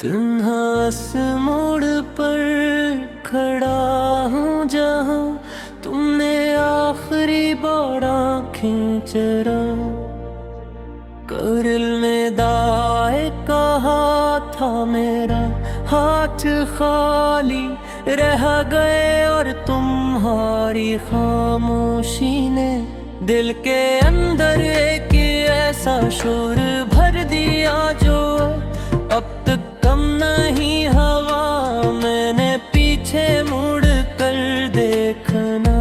तन्हास मोड़ पर खड़ा हूँ जहाँ तुमने आखिरी बार आँखें चरा करल में दाए कहा था मेरा हाथ खाली रह गए और तुम्हारी खामोशी ने दिल के अंदर एक ऐसा शोर भर दिया जो अब तक कम नहीं हवा। मैंने पीछे मुड़ कर देखना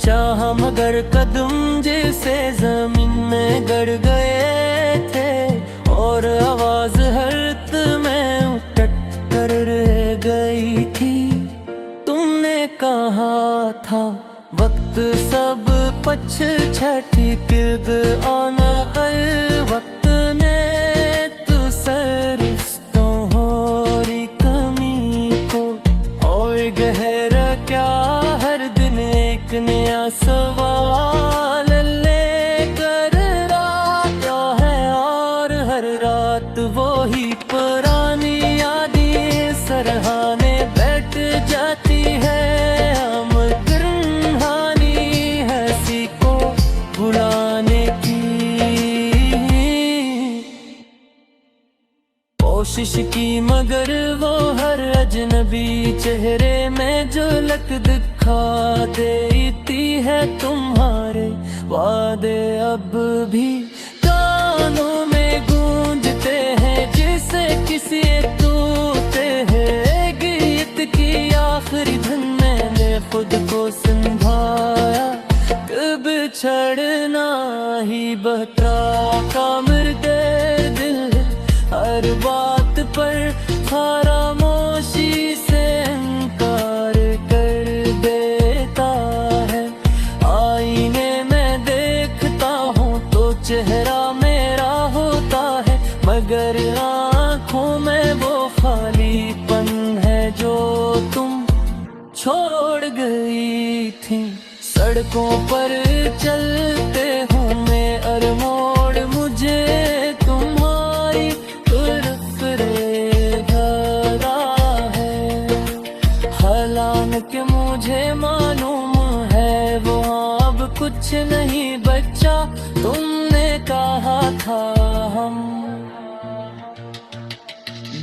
चाहा मगर कदम जैसे जमीन में गड़ गए थे और आवाज हर्त में उठट कर रह गई थी। तुमने कहा था वक्त सब पछछटी किर्द आना कर वक्त ने तू सरस्तों होरी कमी को और गहरा क्या हर दिन एक नया सवाल ले कर आता है और हर रात वो ही पुरानी यादें सरहाने बैठ जाती है। कोशिश की मगर वो हर अजनबी चेहरे में झलक दिखा देती है। तुम्हारे वादे अब भी कानों में गूंजते हैं जिसे किसी टूटे हैं गीत की आखिरी धन मैंने खुद को संभाया कब छड़ना ही बता का मर्दे दिल हर बात पर खामोशी से इनकार कर देता है। आईने में देखता हूँ तो चेहरा मेरा होता है मगर आँखों में वो खालीपन है जो तुम छोड़ गई थी। सड़कों पर चलते हूँ मैं और मोड़ मुझे तुम्हारी कि मुझे मालूम है वो अब कुछ नहीं बच्चा। तुमने कहा था हम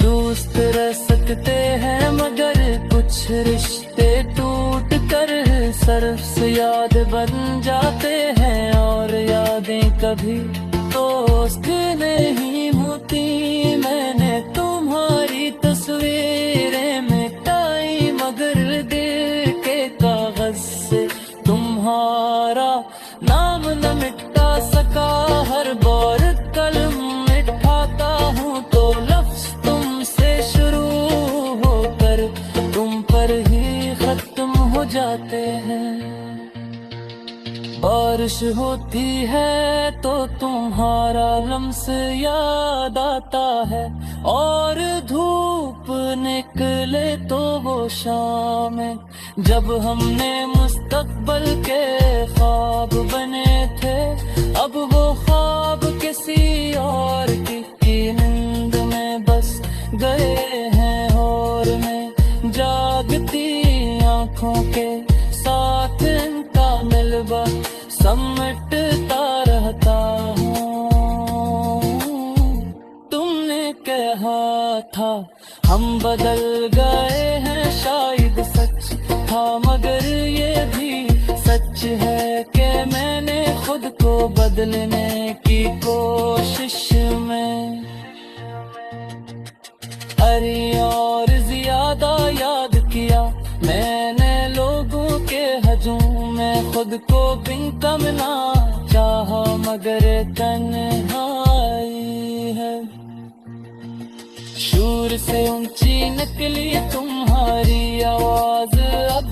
दोस्त रह सकते हैं मगर कुछ रिश्ते टूट कर सिर्फ से याद बन जाते हैं और यादें कभी दोस्त नहीं होती। मैंने तुम्हारी तस्वीरें मिटाई मगर दिल के कागज से तुम्हारा नाम न मिटा सका। हर बार कलम मिटाता हूँ तो लफ्ज तुमसे शुरू होकर तुम पर ही खत्म हो जाते हैं। बारिश होती है तो तुम्हारा लम्स याद आता है और धूप निकले तो वो शाम जब हमने मुस्तकबल के ख्वाब बने थे। अब वो ख्वाब किसी और की नींद में बस गए हैं और मैं जागती आँखों के साथ इनका मिलवा समेटता रहता हूँ। तुमने कहा था हम बदल गए हैं शायद सच था मगर ये भी सच है कि मैंने खुद को बदलने की कोशिश में अरे और ज्यादा याद किया मैंने लोगों के हजूम में खुद को बिन कमना चाहा मगर तन्हाई है। शूर से ऊंची निकली तुम्हारी आवाज अब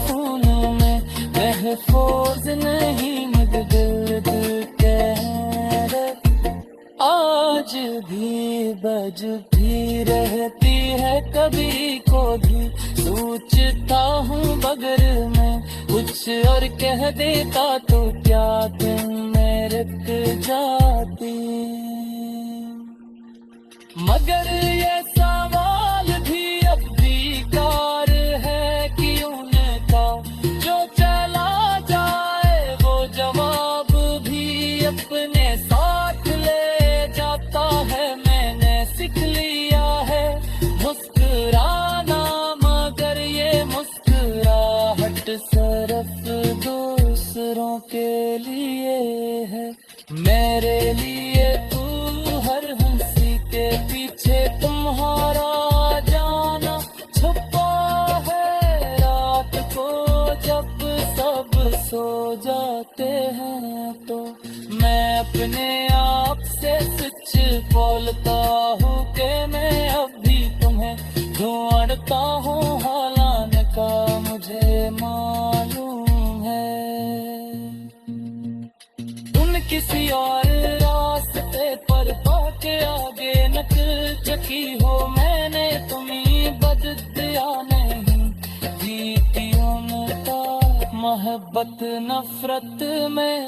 खून में महफूज नहीं मगर दिल कह आज भी बजती रहती है कभी को भी सोचता हूँ बगर में कुछ और कह देता तो क्या तुम में रुक जाती। मगर ये सवाल भी अब बेकार है कि उनका जो चला जाए वो जवाब भी अपने साथ ले जाता है। मैंने सीख लिया है मुस्कुराना, मगर ये मुस्कुराहट सिर्फ दूसरों के लिए है। मेरे लिए तू हर हंसी के पीछे तुम्हारा जाना छुपा है। रात को जब सब सो जाते हैं तो मैं अपने आप से सच बोलता हूँ कि मैं अभी तुम्हें ढूंढता हूँ, हालांकि का मुझे मालूम है तुम किसी और रास्ते पर पाके आगे नक चकी हो। मैंने तुम्हें बदल दिया नहीं, जीती उनका मोहब्बत नफरत में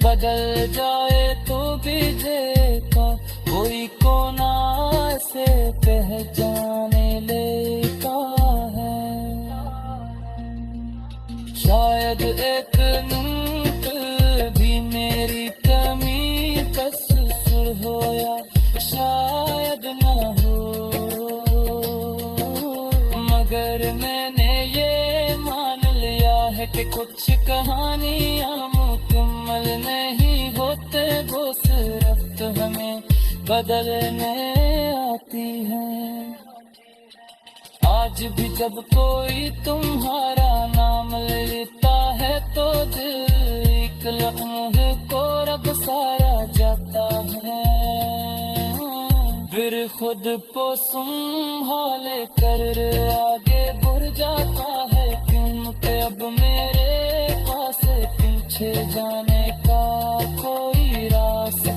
बदल जाए तो बीजे का कोई कोना से पहचाने लेता है। शायद एक नूट भी मेरी कमी कसूर हो या शायद न हो, मगर मैंने ये मान लिया है कि कुछ कहानियाँ मुकम्मल नहीं होते, वो सिर्फ हमें बदलने आती हैं। आज भी जब कोई तुम्हारा नाम लेता है तो दिल एक लम्हे को रब सारा जाता है। फिर खुद को संभाले कर आगे बढ़ जाता है, क्योंकि अब मेरे पास पीछे जाने का कोई रास्ता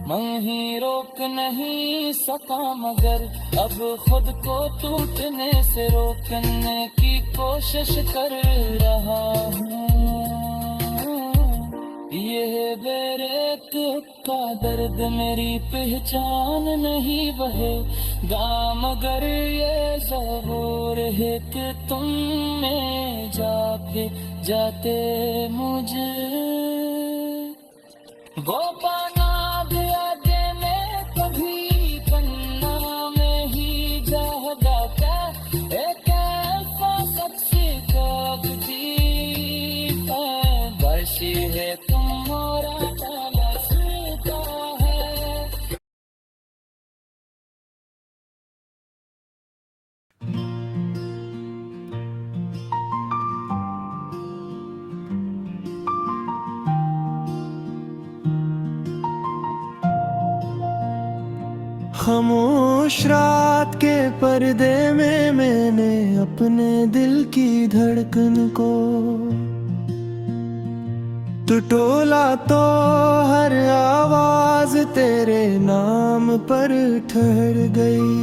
मैं ही रोक नहीं सका, मगर अब खुद को टूटने से रोकने की कोशिश कर रहा हूँ। ये बेरेत का दर्द मेरी पहचान नहीं बहेगा, मगर ये ज़रूर है कि तुम में जाके जाते मुझे वो पाना दिया देने कभी पन्ना में ही जागा क्या एक ऐसा सच्ची कभी बशी है तुम्हारा ताला सीता है। खामोश रात के पर्दे में मैंने अपने दिल की धड़कन को टटोला तो हर आवाज तेरे नाम पर ठहर गई।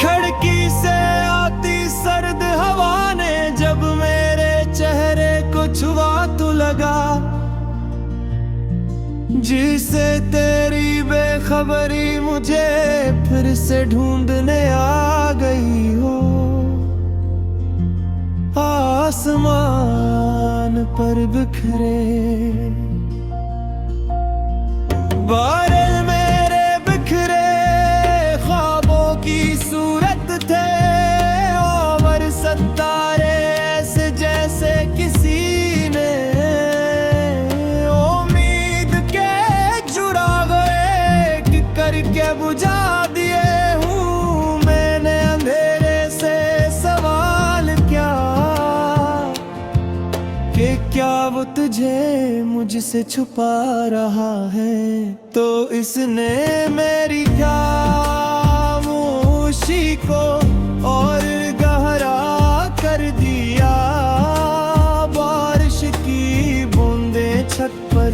खिड़की से आती सर्द हवा ने जब मेरे चेहरे को छुआ तो लगा जिसे तेरी बेखबरी मुझे फिर से ढूंढने आ गई हो। आसमान पर बिखरे बादल मेरे बिखरे ख्वाबों की सूरत थे, और सितारे ऐसे जैसे किसी ने करके बुझा दिए हूँ। मैंने अंधेरे से सवाल क्या कि क्या वो तुझे मुझसे छुपा रहा है, तो इसने मेरी खामोशी को और गहरा कर दिया। बारिश की बूंदें छत पर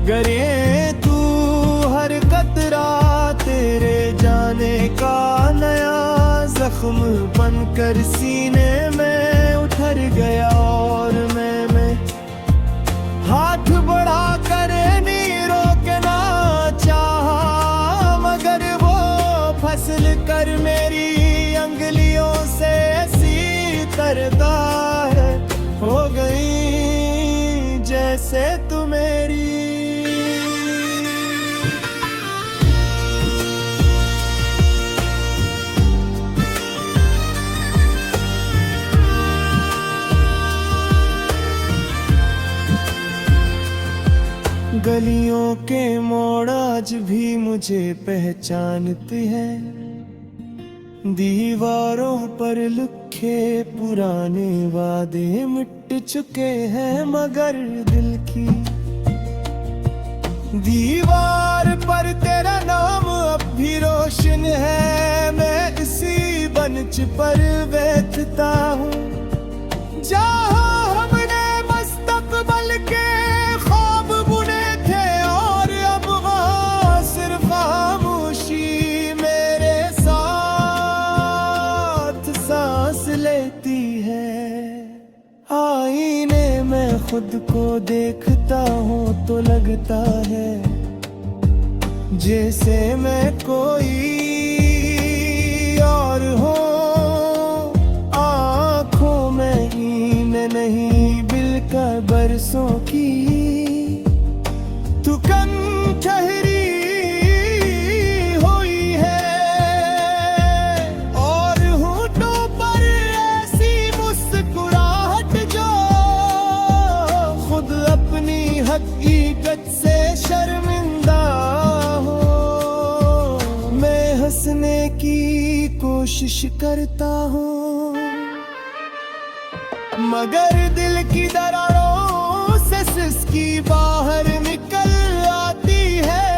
गिरे, तू हर कतरा तेरे जाने का नया जख्म बनकर सीने में उतर गया। और मैं हाथ बढ़ा कर नहीं रोक गलियों के मोड़ आज भी मुझे पहचानते हैं, दीवारों पर लिखे पुराने वादे मिट चुके हैं, मगर दिल की दीवार पर तेरा नाम अब भी रोशन है। मैं इसी मंच पर बैठता हूँ जहाँ हमने मुस्तकबिल के ख्वाब बुने थे, और अब वहाँ सिर्फ खामोशी मेरे साथ सांस लेती है। आईने में खुद को देखता हूँ तो लगता है जैसे मैं कोई और हूँ। आँखों में नींद नहीं बिलकर बरसों की, तू कम ठहरी हुई है, और होठों पर ऐसी मुस्कुराहट जो खुद अपनी हकीकत से शर्मिंदा हो। मैं हंसने की कोशिश करता हूँ मगर दिल की दरारों से सिसकी बाहर निकल आती है।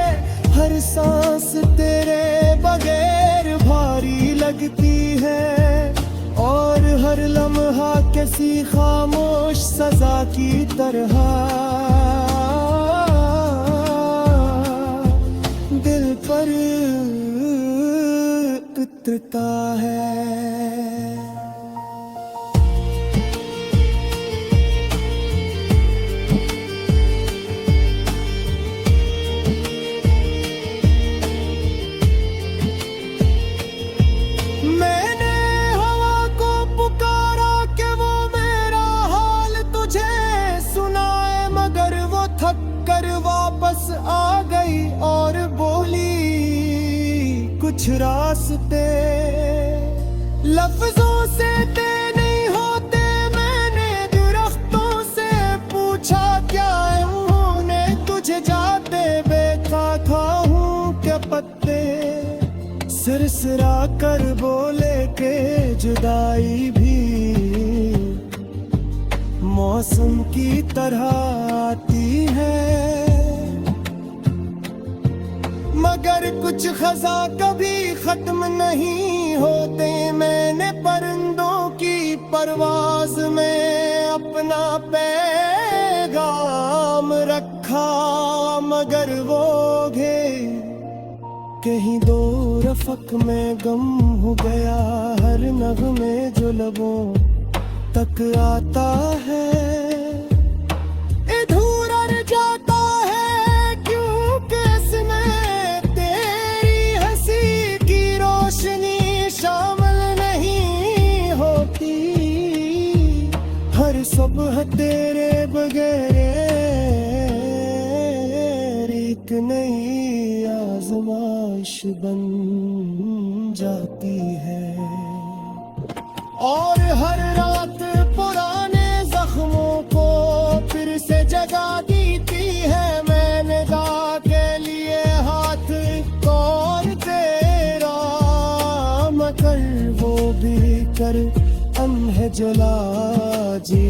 हर सांस तेरे बगैर भारी लगती है, और हर लम्हा किसी खामोश सजा की तरह दिल पर उतरता है। वापस आ गई और बोली कुछ रास्ते लफ्जों से तय नहीं होते। मैंने दरख्तों से पूछा क्या उन्होंने तुझे जाते देखा था हूँ क्या पत्ते सिरसिरा कर बोले के जुदाई भी मौसम की तरह आती है, मगर कुछ खजा कभी खत्म नहीं होते। मैंने परिंदों की परवाज में अपना पैगाम रखा, मगर वो घेर कहीं दूर अफक में गम हो गया। हर नगमे जो लबों तक आता है अधूरा रह जाता है, क्योंकि इसमें तेरी हंसी की रोशनी शामिल नहीं होती। हर सुबह तेरे बगैर एक नई आजमाइश बन जाती है, और हर रात पुराने जख्मों को फिर से जगा देती है। मैंने गा के लिए हाथ और तेरा मगर वो भी कर है जुला जी,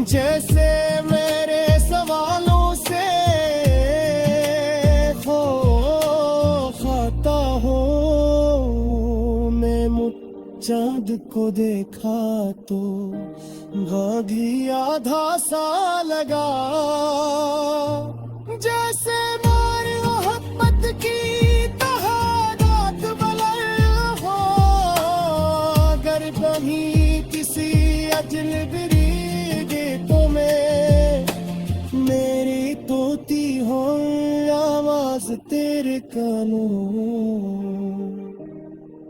जैसे मेरे सवालों से हो खाता हो। मैं चाँद को देखा तो गाधी आधा सा लगा, जैसे मार मोहब्बत की तहादात बुलंद हो। अगर कहीं किसी अजनबी गीतों में मेरी तोती हो आवाज तेरे कानों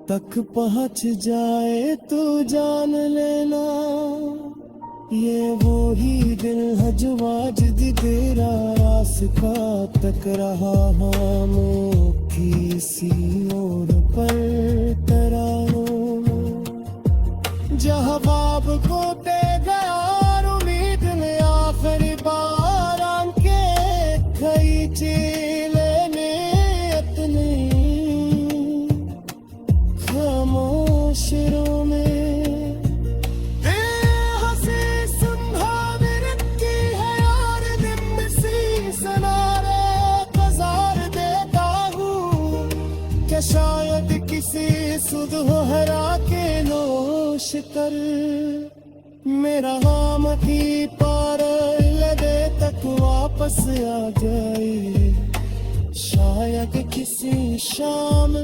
तक पहुँच जाए तो जान लेना, ये वो ही दिल है जो आज तेरा रास्ता तक रहा। हम किसी और पर तरानों जहाँ बाब को ते गया उम्मीद में आखिरी बार आंखें जी लेने अपने खामोश रूह में हंसी संभावी रखी है यार दिन सी सनारे गुजार देता हूँ क्या शायद किसी सुबह हरा के नोश कर मेरा हाम की पार लगे तक वापस आ जाए शायद किसी शाम